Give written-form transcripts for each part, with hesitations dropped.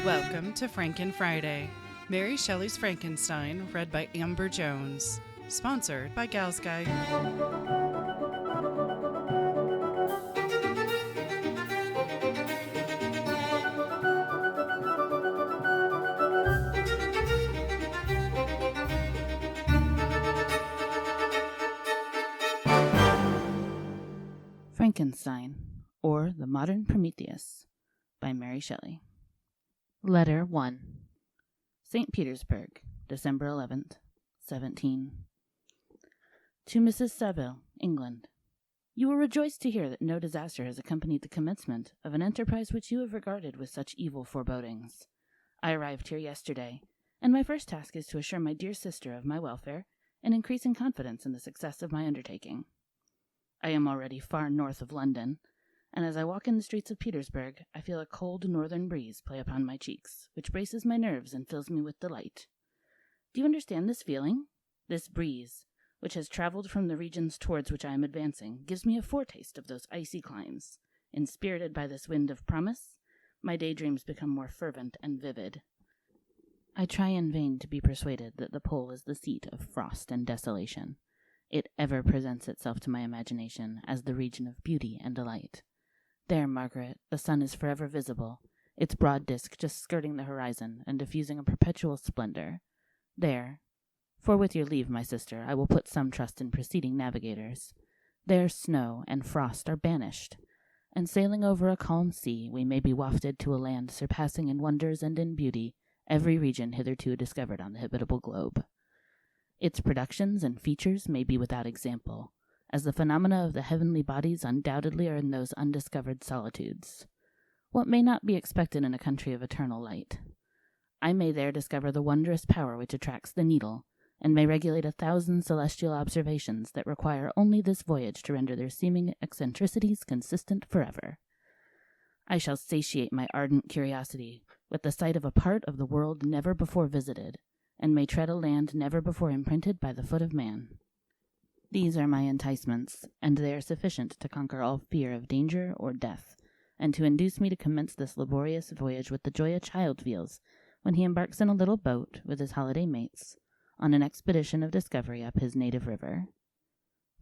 Welcome to Franken Friday, Mary Shelley's Frankenstein, read by Amber Jones. Sponsored by Gals Guide. Frankenstein, or The Modern Prometheus, by Mary Shelley. Letter 1. St. Petersburg, December 11th, 17. To Mrs. Saville, England. You will rejoice to hear that no disaster has accompanied the commencement of an enterprise which you have regarded with such evil forebodings. I arrived here yesterday, and my first task is to assure my dear sister of my welfare and increasing confidence in the success of my undertaking. I am already far north of London, and as I walk in the streets of Petersburg, I feel a cold northern breeze play upon my cheeks, which braces my nerves and fills me with delight. Do you understand this feeling? This breeze, which has traveled from the regions towards which I am advancing, gives me a foretaste of those icy climes. Inspirited by this wind of promise, my daydreams become more fervent and vivid. I try in vain to be persuaded that the pole is the seat of frost and desolation. It ever presents itself to my imagination as the region of beauty and delight. There, Margaret, the sun is forever visible, its broad disk just skirting the horizon and diffusing a perpetual splendor. There, for with your leave, my sister, I will put some trust in preceding navigators. There snow and frost are banished, and sailing over a calm sea, we may be wafted to a land surpassing in wonders and in beauty every region hitherto discovered on the habitable globe. Its productions and features may be without example, as the phenomena of the heavenly bodies undoubtedly are in those undiscovered solitudes. What may not be expected in a country of eternal light? I may there discover the wondrous power which attracts the needle, and may regulate 1,000 celestial observations that require only this voyage to render their seeming eccentricities consistent forever. I shall satiate my ardent curiosity with the sight of a part of the world never before visited, and may tread a land never before imprinted by the foot of man. These are my enticements, and they are sufficient to conquer all fear of danger or death, and to induce me to commence this laborious voyage with the joy a child feels when he embarks in a little boat with his holiday mates on an expedition of discovery up his native river.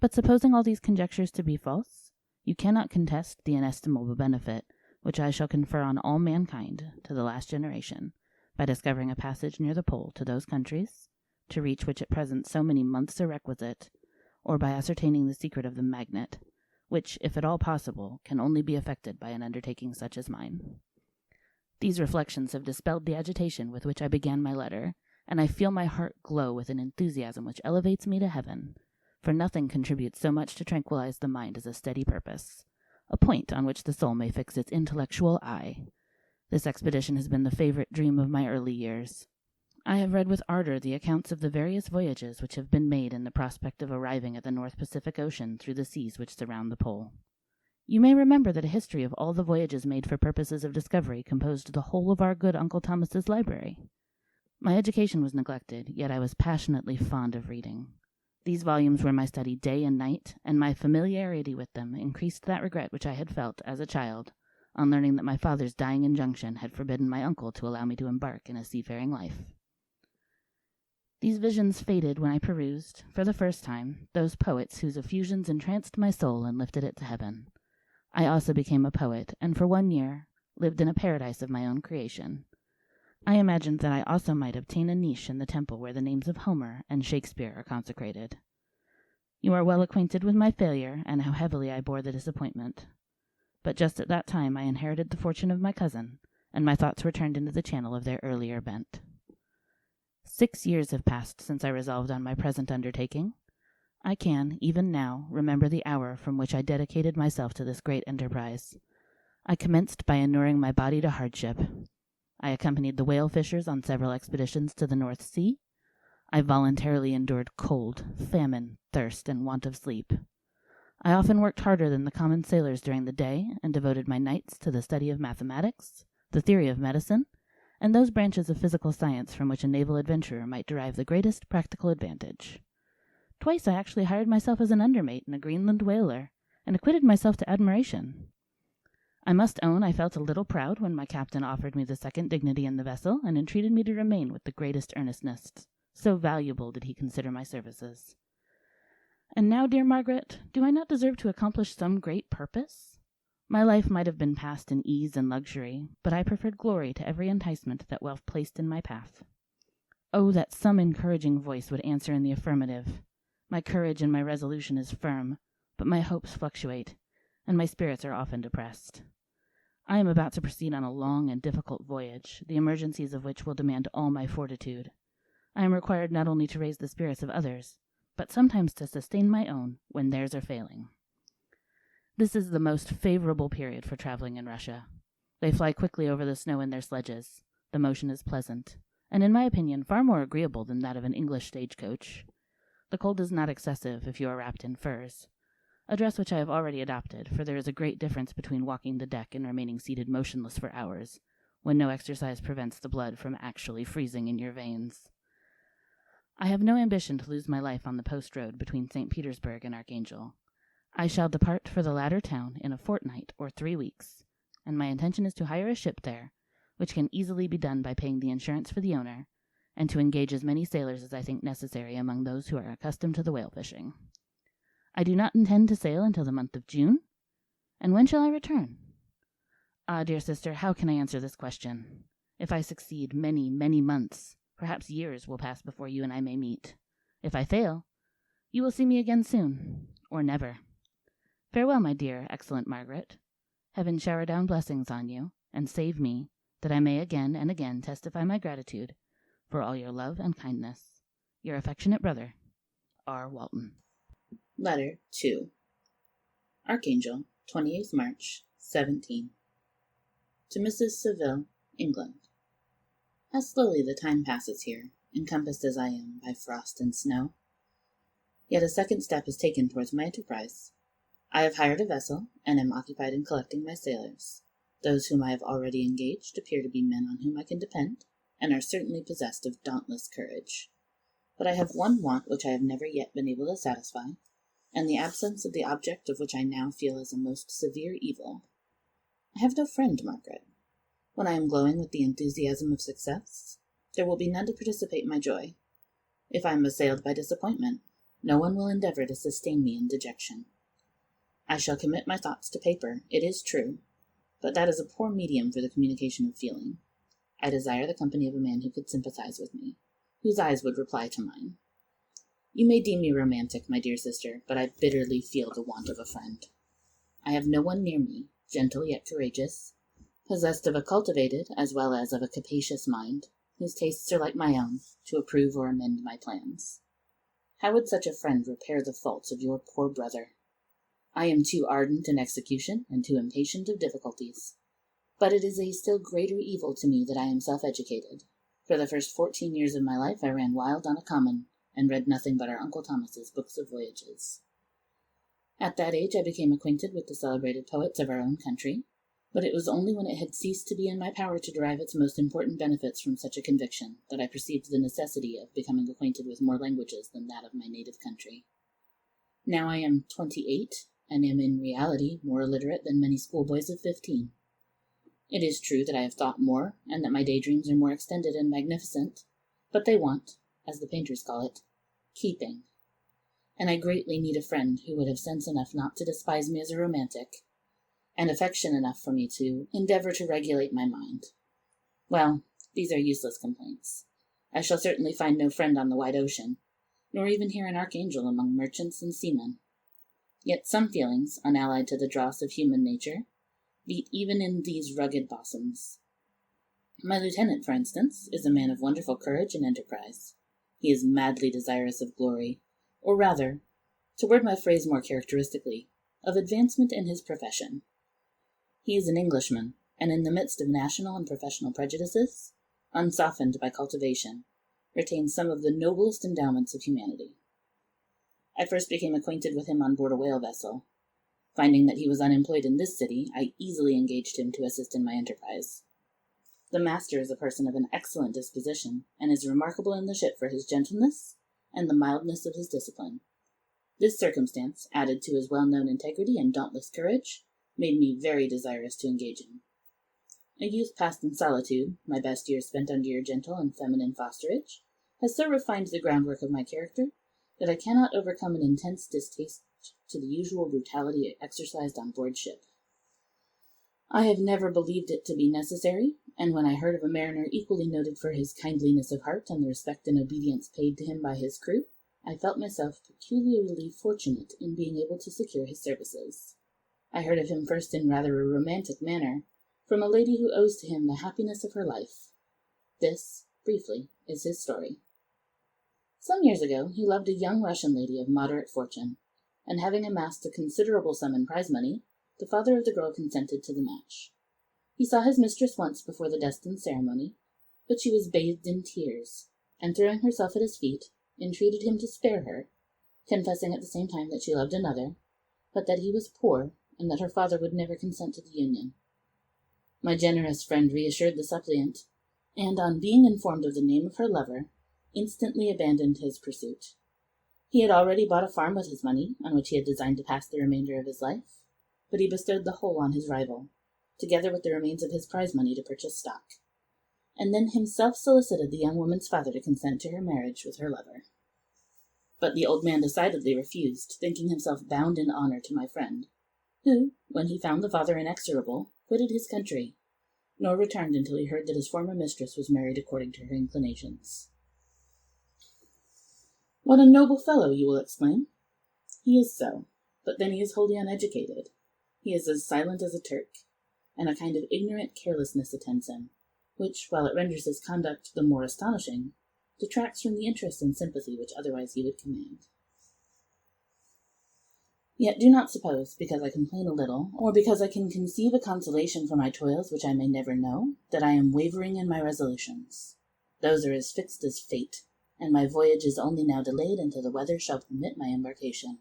But supposing all these conjectures to be false, you cannot contest the inestimable benefit which I shall confer on all mankind to the last generation, by discovering a passage near the pole to those countries, to reach which at present so many months are requisite, or by ascertaining the secret of the magnet, which, if at all possible, can only be effected by an undertaking such as mine. These reflections have dispelled the agitation with which I began my letter, and I feel my heart glow with an enthusiasm which elevates me to heaven, for nothing contributes so much to tranquilize the mind as a steady purpose, a point on which the soul may fix its intellectual eye. This expedition has been the favorite dream of my early years. I have read with ardor the accounts of the various voyages which have been made in the prospect of arriving at the North Pacific Ocean through the seas which surround the pole. You may remember that a history of all the voyages made for purposes of discovery composed the whole of our good Uncle Thomas's library. My education was neglected, yet I was passionately fond of reading. These volumes were my study day and night, and my familiarity with them increased that regret which I had felt, as a child, on learning that my father's dying injunction had forbidden my uncle to allow me to embark in a seafaring life. These visions faded when I perused, for the first time, those poets whose effusions entranced my soul and lifted it to heaven. I also became a poet, and for 1 year lived in a paradise of my own creation. I imagined that I also might obtain a niche in the temple where the names of Homer and Shakespeare are consecrated. You are well acquainted with my failure, and how heavily I bore the disappointment. But just at that time I inherited the fortune of my cousin, and my thoughts returned into the channel of their earlier bent. 6 years have passed since I resolved on my present undertaking. I can, even now, remember the hour from which I dedicated myself to this great enterprise. I commenced by inuring my body to hardship. I accompanied the whale fishers on several expeditions to the North Sea. I voluntarily endured cold, famine, thirst, and want of sleep. I often worked harder than the common sailors during the day, and devoted my nights to the study of mathematics, the theory of medicine, and those branches of physical science from which a naval adventurer might derive the greatest practical advantage. Twice I actually hired myself as an undermate in a Greenland whaler, and acquitted myself to admiration. I must own I felt a little proud when my captain offered me the second dignity in the vessel and entreated me to remain with the greatest earnestness. So valuable did he consider my services. And now, dear Margaret, do I not deserve to accomplish some great purpose? My life might have been passed in ease and luxury, but I preferred glory to every enticement that wealth placed in my path. Oh, that some encouraging voice would answer in the affirmative. My courage and my resolution is firm, but my hopes fluctuate, and my spirits are often depressed. I am about to proceed on a long and difficult voyage, the emergencies of which will demand all my fortitude. I am required not only to raise the spirits of others, but sometimes to sustain my own when theirs are failing. This is the most favorable period for traveling in Russia. They fly quickly over the snow in their sledges. The motion is pleasant, and in my opinion far more agreeable than that of an English stagecoach. The cold is not excessive if you are wrapped in furs, a dress which I have already adopted, for there is a great difference between walking the deck and remaining seated motionless for hours, when no exercise prevents the blood from actually freezing in your veins. I have no ambition to lose my life on the post road between St. Petersburg and Archangel. I shall depart for the latter town in a fortnight or 3 weeks, and my intention is to hire a ship there, which can easily be done by paying the insurance for the owner, and to engage as many sailors as I think necessary among those who are accustomed to the whale fishing. I do not intend to sail until the month of June. And when shall I return? Ah, dear sister, how can I answer this question? If I succeed, many, many months, perhaps years, will pass before you and I may meet. If I fail, you will see me again soon, or never. Farewell, my dear, excellent Margaret. Heaven shower down blessings on you, and save me, that I may again and again testify my gratitude for all your love and kindness. Your affectionate brother, R. Walton. Letter 2. Archangel, 28th March, 17. To Mrs. Saville, England. How slowly the time passes here, encompassed as I am by frost and snow. Yet a second step is taken towards my enterprise. I have hired a vessel, and am occupied in collecting my sailors. Those whom I have already engaged appear to be men on whom I can depend, and are certainly possessed of dauntless courage. But I have one want which I have never yet been able to satisfy, and the absence of the object of which I now feel as a most severe evil. I have no friend, Margaret. When I am glowing with the enthusiasm of success, there will be none to participate my joy. If I am assailed by disappointment, no one will endeavor to sustain me in dejection. I shall commit my thoughts to paper, it is true, but that is a poor medium for the communication of feeling. I desire the company of a man who could sympathize with me, whose eyes would reply to mine. You may deem me romantic, my dear sister, but I bitterly feel the want of a friend. I have no one near me, gentle yet courageous, possessed of a cultivated as well as of a capacious mind, whose tastes are like my own, to approve or amend my plans. How would such a friend repair the faults of your poor brother? I am too ardent in execution and too impatient of difficulties. But it is a still greater evil to me that I am self-educated. For the first 14 years of my life I ran wild on a common, and read nothing but our Uncle Thomas's books of voyages. At that age I became acquainted with the celebrated poets of our own country, but it was only when it had ceased to be in my power to derive its most important benefits from such a conviction that I perceived the necessity of becoming acquainted with more languages than that of my native country. Now I am 28, and am in reality more illiterate than many schoolboys of 15. It is true that I have thought more, and that my daydreams are more extended and magnificent, but they want, as the painters call it, keeping. And I greatly need a friend who would have sense enough not to despise me as a romantic, and affection enough for me to endeavor to regulate my mind. Well, these are useless complaints. I shall certainly find no friend on the wide ocean, nor even here in Archangel among merchants and seamen. Yet some feelings, unallied to the dross of human nature, beat even in these rugged bosoms. My lieutenant, for instance, is a man of wonderful courage and enterprise. He is madly desirous of glory, or rather, to word my phrase more characteristically, of advancement in his profession. He is an Englishman, and in the midst of national and professional prejudices, unsoftened by cultivation, retains some of the noblest endowments of humanity. I first became acquainted with him on board a whale vessel. Finding that he was unemployed in this city, I easily engaged him to assist in my enterprise. The master is a person of an excellent disposition, and is remarkable in the ship for his gentleness and the mildness of his discipline. This circumstance, added to his well-known integrity and dauntless courage, made me very desirous to engage in. A youth passed in solitude, my best years spent under your gentle and feminine fosterage, has so refined the groundwork of my character that I cannot overcome an intense distaste to the usual brutality exercised on board ship. I have never believed it to be necessary, and when I heard of a mariner equally noted for his kindliness of heart and the respect and obedience paid to him by his crew, I felt myself peculiarly fortunate in being able to secure his services. I heard of him first in rather a romantic manner, from a lady who owes to him the happiness of her life. This, briefly, is his story. Some years ago, he loved a young Russian lady of moderate fortune, and having amassed a considerable sum in prize money, the father of the girl consented to the match. He saw his mistress once before the destined ceremony, but she was bathed in tears, and throwing herself at his feet, entreated him to spare her, confessing at the same time that she loved another, but that he was poor, and that her father would never consent to the union. My generous friend reassured the suppliant, and on being informed of the name of her lover, instantly abandoned his pursuit. He had already bought a farm with his money, on which he had designed to pass the remainder of his life, but he bestowed the whole on his rival, together with the remains of his prize money to purchase stock, and then himself solicited the young woman's father to consent to her marriage with her lover. But the old man decidedly refused, thinking himself bound in honor to my friend, who, when he found the father inexorable, quitted his country, nor returned until he heard that his former mistress was married according to her inclinations. What a noble fellow, you will exclaim. He is so, but then he is wholly uneducated. He is as silent as a Turk, and a kind of ignorant carelessness attends him, which, while it renders his conduct the more astonishing, detracts from the interest and sympathy which otherwise he would command. Yet do not suppose, because I complain a little, or because I can conceive a consolation for my toils which I may never know, that I am wavering in my resolutions. Those are as fixed as fate, and my voyage is only now delayed until the weather shall permit my embarkation.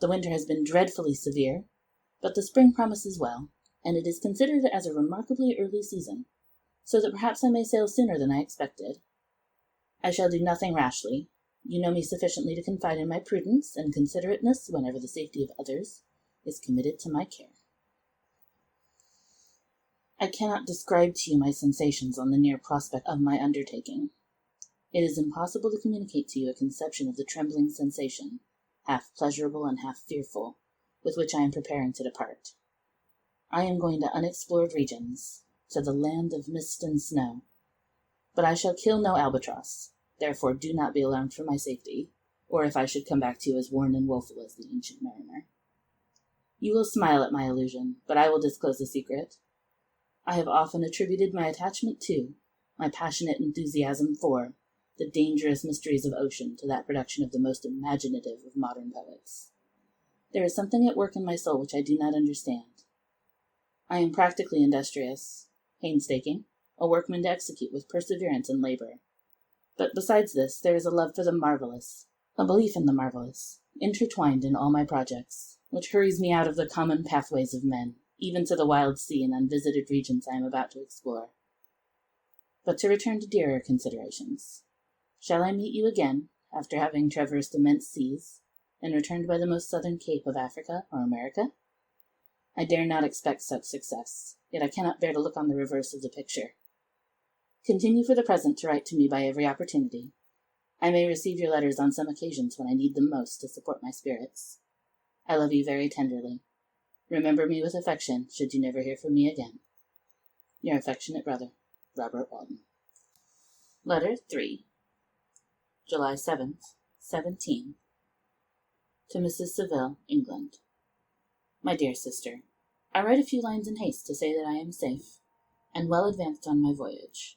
The winter has been dreadfully severe, but the spring promises well, and it is considered as a remarkably early season, so that perhaps I may sail sooner than I expected. I shall do nothing rashly. You know me sufficiently to confide in my prudence and considerateness whenever the safety of others is committed to my care. I cannot describe to you my sensations on the near prospect of my undertaking. It is impossible to communicate to you a conception of the trembling sensation, half pleasurable and half fearful, with which I am preparing to depart. I am going to unexplored regions, to the land of mist and snow. But I shall kill no albatross, therefore do not be alarmed for my safety, or if I should come back to you as worn and woeful as the ancient mariner. You will smile at my illusion, but I will disclose a secret. I have often attributed my attachment to, my passionate enthusiasm for, the dangerous mysteries of ocean to that production of the most imaginative of modern poets. There is something at work in my soul which I do not understand. I am practically industrious, painstaking, a workman to execute with perseverance and labor. But besides this, there is a love for the marvelous, a belief in the marvelous, intertwined in all my projects, which hurries me out of the common pathways of men, even to the wild sea and unvisited regions I am about to explore. But to return to dearer considerations. Shall I meet you again, after having traversed immense seas, and returned by the most southern cape of Africa or America? I dare not expect such success, yet I cannot bear to look on the reverse of the picture. Continue for the present to write to me by every opportunity. I may receive your letters on some occasions when I need them most to support my spirits. I love you very tenderly. Remember me with affection, should you never hear from me again. Your affectionate brother, Robert Walton. Letter 3. July 7th, 17. To Mrs. Saville, England. My dear sister, I write a few lines in haste to say that I am safe, and well advanced on my voyage.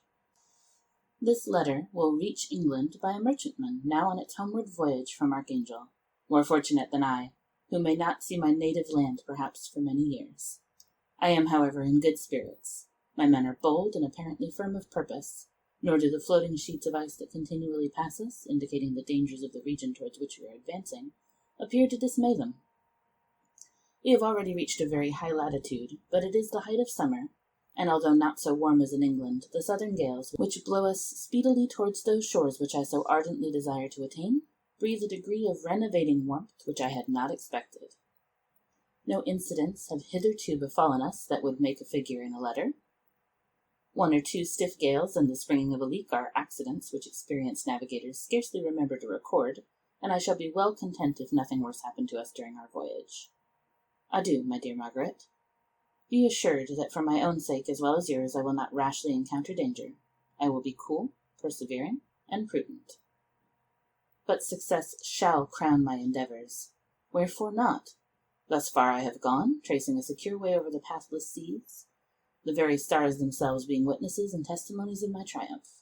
This letter will reach England by a merchantman now on its homeward voyage from Archangel, more fortunate than I, who may not see my native land perhaps for many years. I am, however, in good spirits. My men are bold and apparently firm of purpose, nor do the floating sheets of ice that continually pass us, indicating the dangers of the region towards which we are advancing, appear to dismay them. We have already reached a very high latitude, but it is the height of summer, and although not so warm as in England, the southern gales, which blow us speedily towards those shores which I so ardently desire to attain, breathe a degree of renovating warmth which I had not expected. No incidents have hitherto befallen us that would make a figure in a letter. 1 or 2 stiff gales and the springing of a leak are accidents which experienced navigators scarcely remember to record, and I shall be well content if nothing worse happen to us during our voyage. Adieu, my dear Margaret. Be assured that for my own sake as well as yours I will not rashly encounter danger. I will be cool, persevering, and prudent. But success shall crown my endeavours. Wherefore not? Thus far I have gone, tracing a secure way over the pathless seas, the very stars themselves being witnesses and testimonies of my triumph.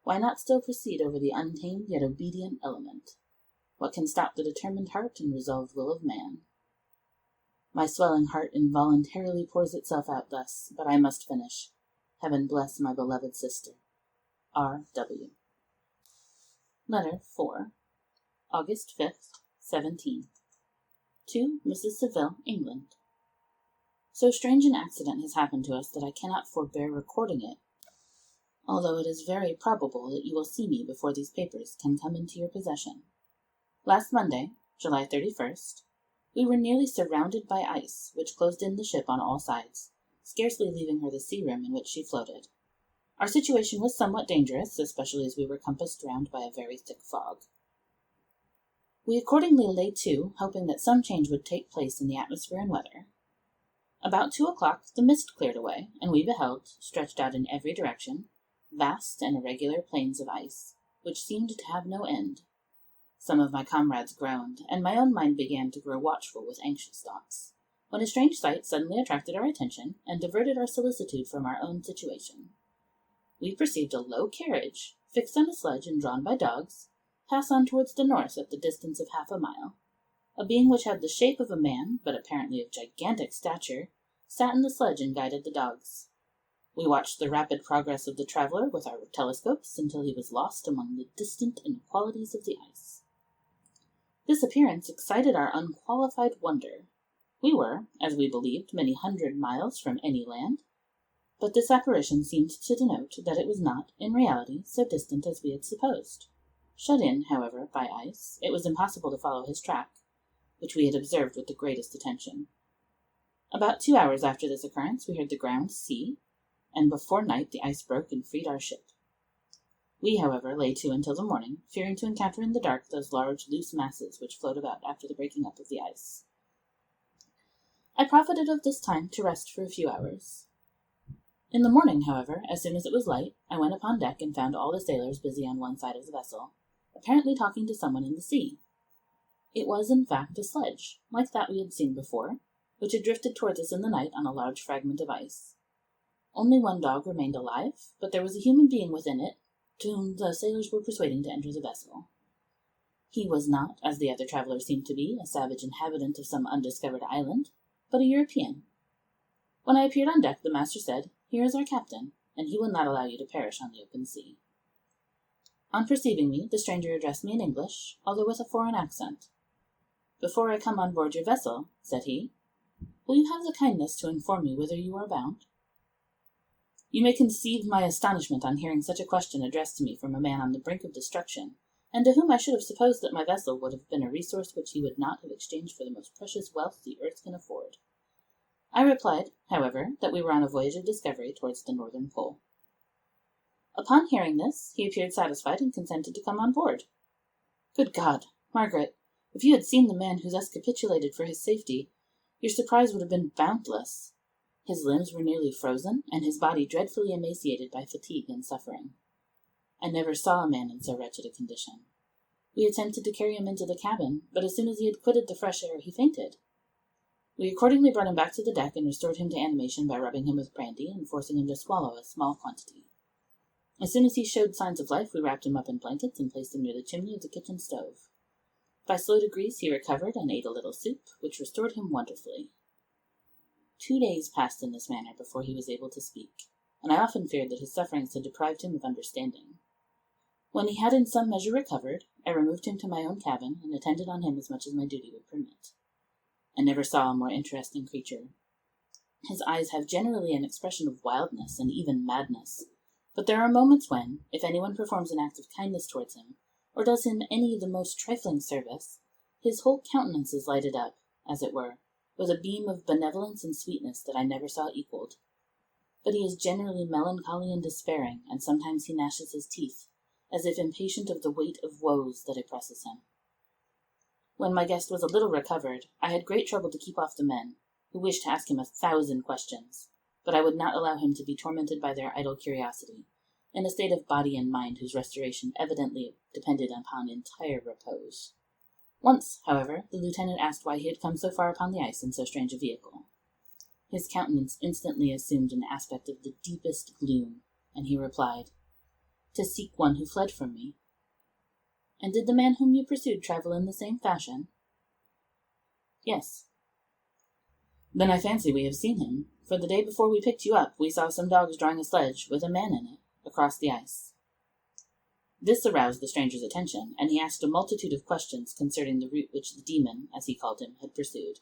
Why not still proceed over the untamed yet obedient element? What can stop the determined heart and resolved will of man? My swelling heart involuntarily pours itself out thus, but I must finish. Heaven bless my beloved sister. R.W. Letter 4. August 5th, 17. To Mrs. Saville, England. So strange an accident has happened to us that I cannot forbear recording it, although it is very probable that you will see me before these papers can come into your possession. Last Monday, July 31st, we were nearly surrounded by ice, which closed in the ship on all sides, scarcely leaving her the sea-room in which she floated. Our situation was somewhat dangerous, especially as we were compassed round by a very thick fog. We accordingly lay to, hoping that some change would take place in the atmosphere and weather. About 2 o'clock the mist cleared away, and we beheld, stretched out in every direction, vast and irregular plains of ice, which seemed to have no end. Some of my comrades groaned, and my own mind began to grow watchful with anxious thoughts, when a strange sight suddenly attracted our attention, and diverted our solicitude from our own situation. We perceived a low carriage, fixed on a sledge and drawn by dogs, pass on towards the north at the distance of half a mile. A being which had the shape of a man, but apparently of gigantic stature, sat in the sledge and guided the dogs. We watched the rapid progress of the traveller with our telescopes until he was lost among the distant inequalities of the ice. This appearance excited our unqualified wonder. We were, as we believed, many hundred miles from any land, but this apparition seemed to denote that it was not, in reality, so distant as we had supposed. Shut in, however, by ice, it was impossible to follow his track, which we had observed with the greatest attention. About 2 hours after this occurrence we heard the ground sea, and before night the ice broke and freed our ship. We, however, lay to until the morning, fearing to encounter in the dark those large, loose masses which float about after the breaking up of the ice. I profited of this time to rest for a few hours. In the morning, however, as soon as it was light, I went upon deck and found all the sailors busy on one side of the vessel, apparently talking to someone in the sea. It was, in fact, a sledge, like that we had seen before, which had drifted towards us in the night on a large fragment of ice. Only one dog remained alive, but there was a human being within it, to whom the sailors were persuading to enter the vessel. He was not, as the other travellers seemed to be, a savage inhabitant of some undiscovered island, but a European. When I appeared on deck, the master said, "Here is our captain, and he will not allow you to perish on the open sea." On perceiving me, the stranger addressed me in English, although with a foreign accent. "Before I come on board your vessel," said he, "will you have the kindness to inform me whither you are bound?" You may conceive my astonishment on hearing such a question addressed to me from a man on the brink of destruction, and to whom I should have supposed that my vessel would have been a resource which he would not have exchanged for the most precious wealth the earth can afford. I replied, however, that we were on a voyage of discovery towards the northern pole. Upon hearing this, he appeared satisfied and consented to come on board. Good God, Margaret, if you had seen the man who thus capitulated for his safety, your surprise would have been boundless. His limbs were nearly frozen, and his body dreadfully emaciated by fatigue and suffering. I never saw a man in so wretched a condition. We attempted to carry him into the cabin, but as soon as he had quitted the fresh air he fainted. We accordingly brought him back to the deck and restored him to animation by rubbing him with brandy and forcing him to swallow a small quantity. As soon as he showed signs of life, we wrapped him up in blankets and placed him near the chimney of the kitchen stove. By slow degrees he recovered and ate a little soup, which restored him wonderfully. 2 days passed in this manner before he was able to speak, and I often feared that his sufferings had deprived him of understanding. When he had in some measure recovered, I removed him to my own cabin and attended on him as much as my duty would permit. I never saw a more interesting creature. His eyes have generally an expression of wildness and even madness, but there are moments when, if anyone performs an act of kindness towards him, or does him any the most trifling service, his whole countenance is lighted up, as it were, with a beam of benevolence and sweetness that I never saw equaled. But he is generally melancholy and despairing, and sometimes he gnashes his teeth, as if impatient of the weight of woes that oppresses him. When my guest was a little recovered, I had great trouble to keep off the men, who wished to ask him 1,000 questions, but I would not allow him to be tormented by their idle curiosity, in a state of body and mind whose restoration evidently depended upon entire repose. Once, however, the lieutenant asked why he had come so far upon the ice in so strange a vehicle. His countenance instantly assumed an aspect of the deepest gloom, and he replied, "To seek one who fled from me." "And did the man whom you pursued travel in the same fashion?" "Yes." "Then I fancy we have seen him, for the day before we picked you up we saw some dogs drawing a sledge with a man in it across the ice." This aroused the stranger's attention, and he asked a multitude of questions concerning the route which the demon, as he called him, had pursued.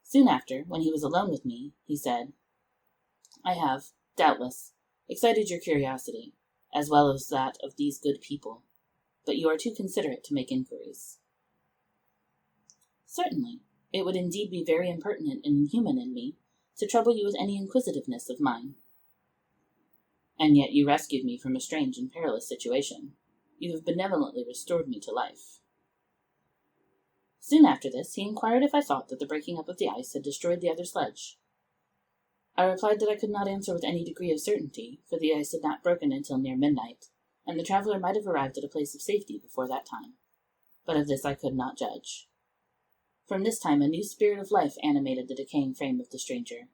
Soon after, when he was alone with me, he said, "I have, doubtless, excited your curiosity, as well as that of these good people, but you are too considerate to make inquiries." "Certainly. It would indeed be very impertinent and inhuman in me to trouble you with any inquisitiveness of mine." "And yet you rescued me from a strange and perilous situation. You have benevolently restored me to life." Soon after this, he inquired if I thought that the breaking up of the ice had destroyed the other sledge. I replied that I could not answer with any degree of certainty, for the ice had not broken until near midnight, and the traveler might have arrived at a place of safety before that time. But of this I could not judge. From this time a new spirit of life animated the decaying frame of the stranger.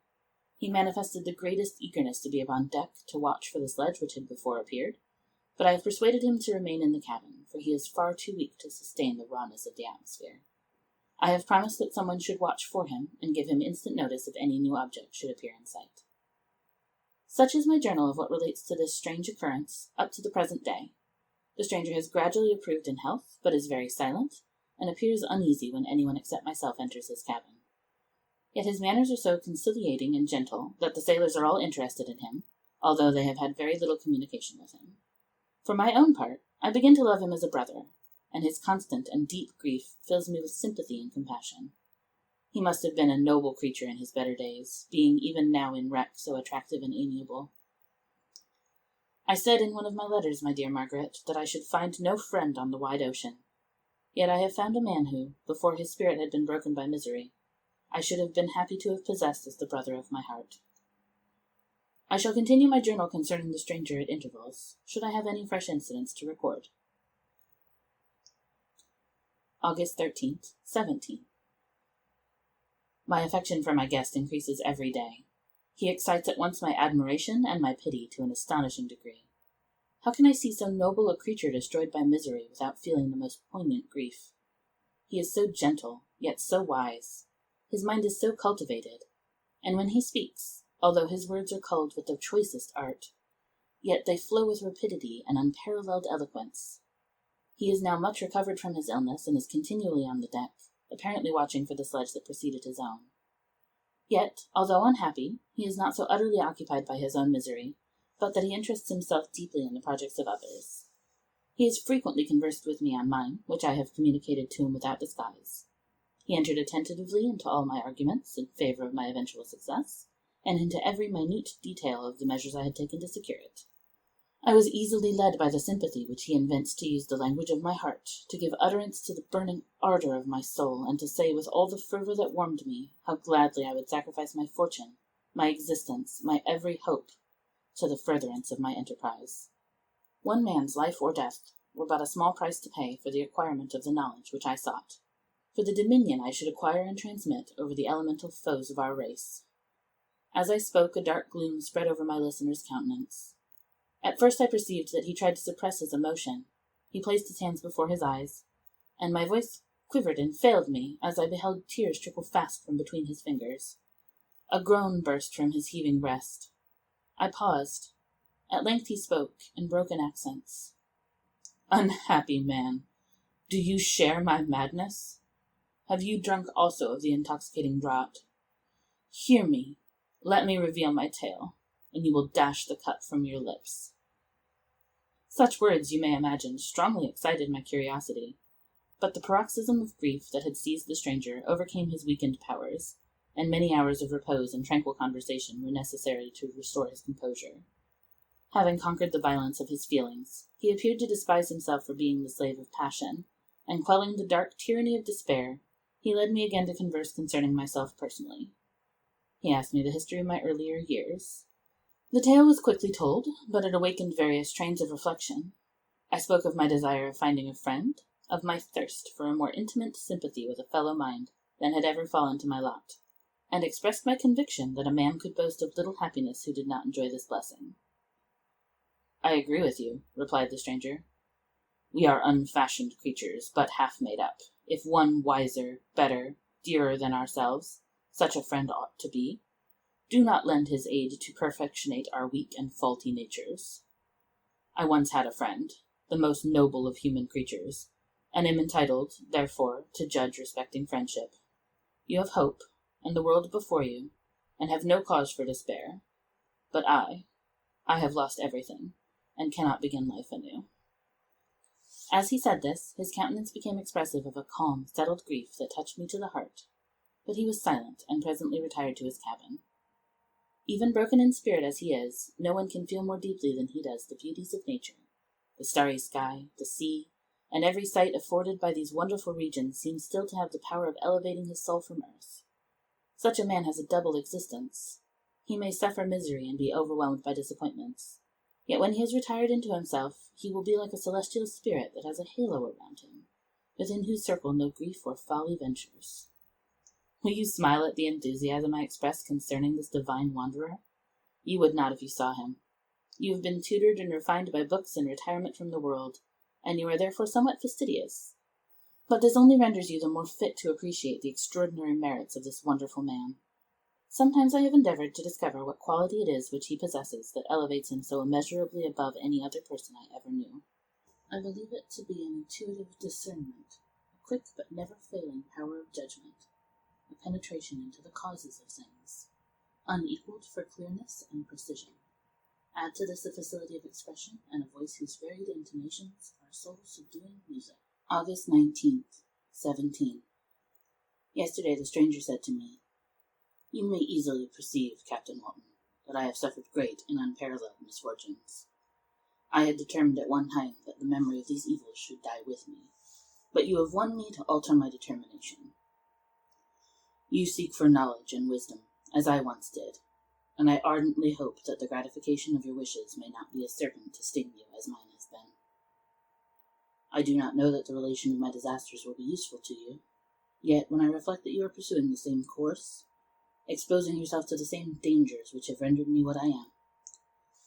He manifested the greatest eagerness to be upon deck to watch for the sledge which had before appeared, but I have persuaded him to remain in the cabin, for he is far too weak to sustain the rawness of the atmosphere. I have promised that someone should watch for him and give him instant notice if any new object should appear in sight. Such is my journal of what relates to this strange occurrence up to the present day. The stranger has gradually improved in health, but is very silent, and appears uneasy when anyone except myself enters his cabin. Yet his manners are so conciliating and gentle that the sailors are all interested in him, although they have had very little communication with him. For my own part, I begin to love him as a brother, and his constant and deep grief fills me with sympathy and compassion. He must have been a noble creature in his better days, being even now in wreck so attractive and amiable. I said in one of my letters, my dear Margaret, that I should find no friend on the wide ocean. Yet I have found a man who, before his spirit had been broken by misery, I should have been happy to have possessed as the brother of my heart. I shall continue my journal concerning the stranger at intervals, should I have any fresh incidents to record. August 13th, 17. My affection for my guest increases every day. He excites at once my admiration and my pity to an astonishing degree. How can I see so noble a creature destroyed by misery without feeling the most poignant grief? He is so gentle, yet so wise. His mind is so cultivated, and when he speaks, although his words are culled with the choicest art, yet they flow with rapidity and unparalleled eloquence. He is now much recovered from his illness, and is continually on the deck, apparently watching for the sledge that preceded his own. Yet, although unhappy, he is not so utterly occupied by his own misery, but that he interests himself deeply in the projects of others. He has frequently conversed with me on mine, which I have communicated to him without disguise. He entered attentively into all my arguments in favor of my eventual success, and into every minute detail of the measures I had taken to secure it. I was easily led by the sympathy which he invents to use the language of my heart, to give utterance to the burning ardor of my soul, and to say with all the fervor that warmed me, how gladly I would sacrifice my fortune, my existence, my every hope, to the furtherance of my enterprise. One man's life or death were but a small price to pay for the acquirement of the knowledge which I sought, for the dominion I should acquire and transmit over the elemental foes of our race. As I spoke, a dark gloom spread over my listener's countenance. At first I perceived that he tried to suppress his emotion. He placed his hands before his eyes, and my voice quivered and failed me as I beheld tears trickle fast from between his fingers. A groan burst from his heaving breast. I paused. At length he spoke, in broken accents. "Unhappy man, do you share my madness? Have you drunk also of the intoxicating draught? Hear me, let me reveal my tale, and you will dash the cup from your lips." Such words, you may imagine, strongly excited my curiosity, but the paroxysm of grief that had seized the stranger overcame his weakened powers, and many hours of repose and tranquil conversation were necessary to restore his composure. Having conquered the violence of his feelings, he appeared to despise himself for being the slave of passion, and quelling the dark tyranny of despair, he led me again to converse concerning myself personally. He asked me the history of my earlier years. The tale was quickly told, but it awakened various trains of reflection. I spoke of my desire of finding a friend, of my thirst for a more intimate sympathy with a fellow mind than had ever fallen to my lot, and expressed my conviction that a man could boast of little happiness who did not enjoy this blessing. "I agree with you," replied the stranger. "We are unfashioned creatures, but half made up. If one wiser, better, dearer than ourselves, such a friend ought to be, do not lend his aid to perfectionate our weak and faulty natures. I once had a friend, the most noble of human creatures, and am entitled, therefore, to judge respecting friendship. You have hope, and the world before you, and have no cause for despair. But I have lost everything, and cannot begin life anew." As he said this, his countenance became expressive of a calm, settled grief that touched me to the heart, but he was silent, and presently retired to his cabin. Even broken in spirit as he is, no one can feel more deeply than he does the beauties of nature. The starry sky, the sea, and every sight afforded by these wonderful regions seems still to have the power of elevating his soul from earth. Such a man has a double existence. He may suffer misery and be overwhelmed by disappointments, yet when he has retired into himself, he will be like a celestial spirit that has a halo around him, within whose circle no grief or folly ventures. Will you smile at the enthusiasm I express concerning this divine wanderer? You would not if you saw him. You have been tutored and refined by books and retirement from the world, and you are therefore somewhat fastidious. But this only renders you the more fit to appreciate the extraordinary merits of this wonderful man. Sometimes I have endeavored to discover what quality it is which he possesses that elevates him so immeasurably above any other person I ever knew. I believe it to be an intuitive discernment, a quick but never failing power of judgment, a penetration into the causes of things, unequaled for clearness and precision. Add to this a facility of expression and a voice whose varied intonations are soul-subduing music. August 19th, 17. Yesterday the stranger said to me, "You may easily perceive, Captain Walton, that I have suffered great and unparalleled misfortunes. I had determined at one time that the memory of these evils should die with me, but you have won me to alter my determination. You seek for knowledge and wisdom, as I once did, and I ardently hope that the gratification of your wishes may not be a serpent to sting you as mine has been. I do not know that the relation of my disasters will be useful to you, yet when I reflect that you are pursuing the same course, exposing yourself to the same dangers which have rendered me what I am,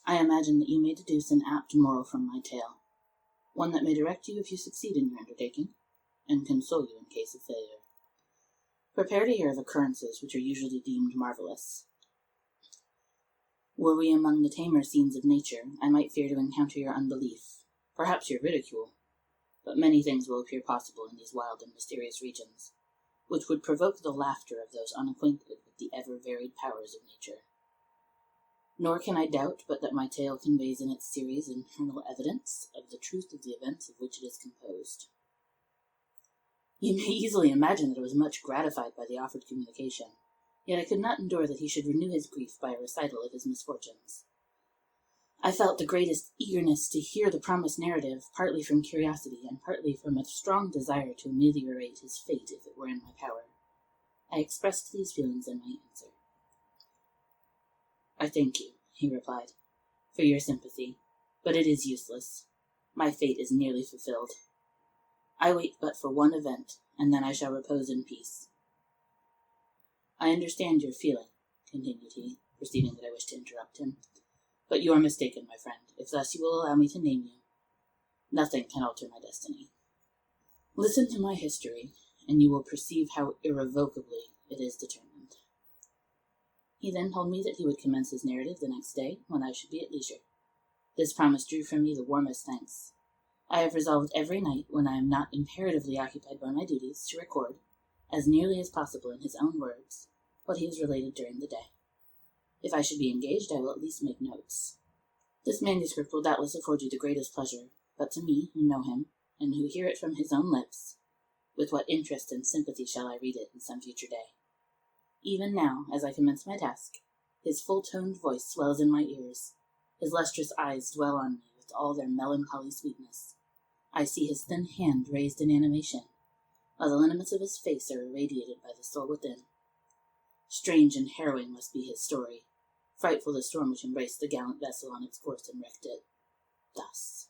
I imagine that you may deduce an apt moral from my tale, one that may direct you if you succeed in your undertaking, and console you in case of failure. Prepare to hear of occurrences which are usually deemed marvelous. Were we among the tamer scenes of nature, I might fear to encounter your unbelief, perhaps your ridicule, but many things will appear possible in these wild and mysterious regions, which would provoke the laughter of those unacquainted with the ever-varied powers of nature. Nor can I doubt but that my tale conveys in its series internal evidence of the truth of the events of which it is composed. You may easily imagine that I was much gratified by the offered communication, yet I could not endure that he should renew his grief by a recital of his misfortunes. I felt the greatest eagerness to hear the promised narrative, partly from curiosity and partly from a strong desire to ameliorate his fate if it were in my power. I expressed these feelings in my answer. "I thank you," he replied, "for your sympathy, but it is useless. My fate is nearly fulfilled. I wait but for one event, and then I shall repose in peace. I understand your feeling," continued he, perceiving that I wished to interrupt him, "but you are mistaken, my friend, if thus you will allow me to name you. Nothing can alter my destiny. Listen to my history, and you will perceive how irrevocably it is determined." He then told me that he would commence his narrative the next day, when I should be at leisure. This promise drew from me the warmest thanks. I have resolved every night, when I am not imperatively occupied by my duties, to record, as nearly as possible in his own words, what he has related during the day. If I should be engaged, I will at least make notes. This manuscript will doubtless afford you the greatest pleasure, but to me, who know him, and who hear it from his own lips, with what interest and sympathy shall I read it in some future day? Even now, as I commence my task, his full-toned voice swells in my ears. His lustrous eyes dwell on me with all their melancholy sweetness. I see his thin hand raised in animation, while the lineaments of his face are irradiated by the soul within. Strange and harrowing must be his story. Frightful the storm which embraced the gallant vessel on its course and wrecked it. Thus.